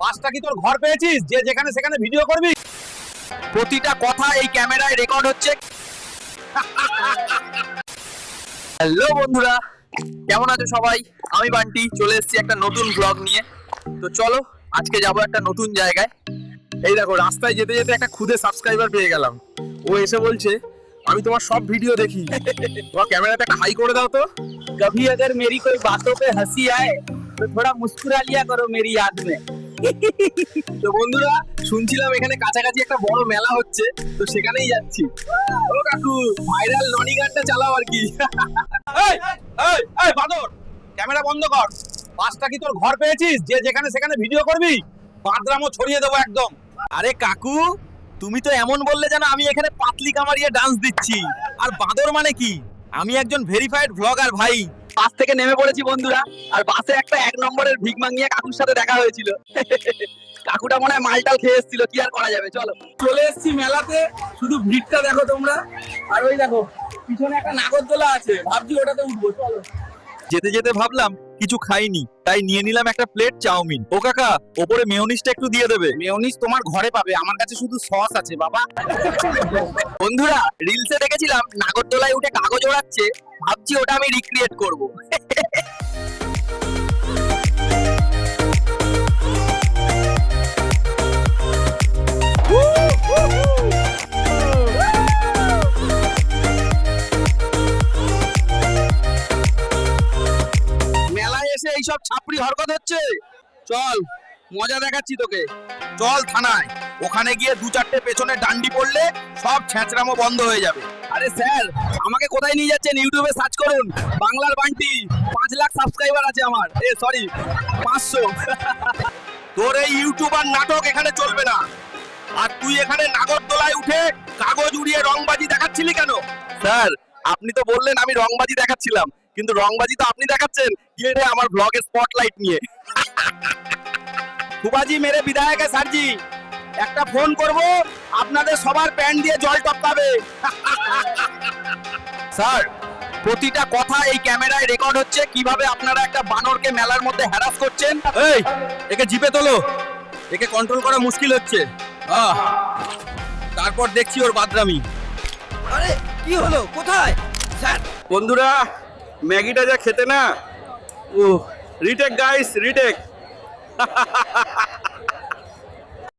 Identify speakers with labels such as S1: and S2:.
S1: পাঁচটা কি তোর ঘর পেয়েছিস যে যেখানে সেখানে ভিডিও করবি? প্রতিটা কথা এই ক্যামেরায় রেকর্ড হচ্ছে। হ্যালো বন্ধুরা, কেমন আছো সবাই? আমি বান্টি চলে এসেছি একটা নতুন ব্লগ নিয়ে। তো চলো আজকে যাবো একটা নতুন জায়গায়। এই দেখো, রাস্তায় যেতে যেতে একটা খুদে সাবস্ক্রাইবার পেয়ে গেলাম। ও এসে বলছে আমি তোমার সব ভিডিও দেখি, তোমার ক্যামেরাতে একটা হাই করে দাও তো।
S2: कभी अगर मेरी कोई बातों पे हंसी आए तो थोड़ा मुस्कुरा लिया करो मेरी याद में।
S1: তো বন্ধুরা, শুনছিলাম এখানে কাছাকাছি একটা বড় মেলা হচ্ছে, তো সেখানেই যাচ্ছি। ও কাকু, ভাইরাল ননি গানটা চালাও আর কি। এই এই এই বাদর, ক্যামেরা বন্ধ কর। পাঁচটা কি তোর ঘর পেয়েছিস যে যেখানে সেখানে ভিডিও করবি? বাদরামও ছড়িয়ে দেবো একদম। আরে কাকু, তুমি তো এমন বললে যেন আমি এখানে পাতলি কামারিয়ে ডান্স দিচ্ছি। আর বাদর মানে কি? আমি একজন ভেরিফাইড ব্লগার ভাই। বাস থেকে নেমে পড়েছি বন্ধুরা, আর বাসে একটা 1 নম্বরের ভিক মাঙ্গিয়া কাকুর সাথে দেখা হয়েছিল। কাকুটা মনে হয় মালটাল খেয়ে এসেছিল, কি আর করা যাবে। চলো, চলে এসেছি মেলাতে। শুধু ভিড়টা দেখো তোমরা, আর ওই দেখো পিছনে একটা নাগরদোলা আছে, ভাবছি ওটাতে উঠবো। চলো। যেতে যেতে ভাবলাম কিছু খাইনি, তাই নিয়ে নিলাম একটা প্লেট চাউমিন। ও কাকা, ওপরে মেয়োনিজটা একটু দিয়ে দেবে।
S2: মেয়োনিজ তোমার ঘরে পাবে, আমার কাছে শুধু সস আছে বাবা।
S1: বন্ধুরা, রিলসে দেখেছিলাম নাগরদোলায় উঠে কাগজ ওড়াচ্ছে, ভাবছি ওটা আমি রিক্রিয়েট করব। মেলায় এসে এইসব ছাপড়ি হরকত হচ্ছে। চল, মজা দেখাচ্ছি তোকে। চল থানায়, ওখানে গিয়ে 2-4টে পেছনে ডান্ডি পড়লে সব ছেঁচড়ামো বন্ধ হয়ে যাবে। আরে স্যার, আমাকে কোথায় নিয়ে যাচ্ছেন? ইউটিউবে সার্চ করুন বাংলার বান্টি। 5 লাখ সাবস্ক্রাইবার আছে আমার। সরি, 500। তোর এই ইউটিউবার নাটক এখানে চলবে না। আর তুই এখানে নাগরদোলায় উঠে কাগজ উড়িয়ে রংবাজি দেখাচ্ছিলি কেন? স্যার, আপনি তো বললেন আমি রংবাজি দেখাচ্ছিলাম, কিন্তু রংবাজি তো আপনি দেখাচ্ছেন গিয়ে আমার ব্লগের স্পটলাইট নিয়ে। ফুবাজি মেরে বিধায়ক স্যারজি, একটা ফোন করব, আপনাদের সবার প্যান্ট দিয়ে জল টপকাবে। স্যার, প্রতিটা কথা এই ক্যামেরায় রেকর্ড হচ্ছে। কিভাবে আপনারা একটা বানরকে মেলার মধ্যে হ্যারাস করছেন। এই, একে জিপে তোলো, একে কন্ট্রোল করা মুশকিল হচ্ছে। তারপর দেখছি ওর বাদরামি।
S2: আরে কি হলো, কোথায় স্যার?
S1: বন্ধুরা, ম্যাগিটা যা খেতে না। Retake guys, retake.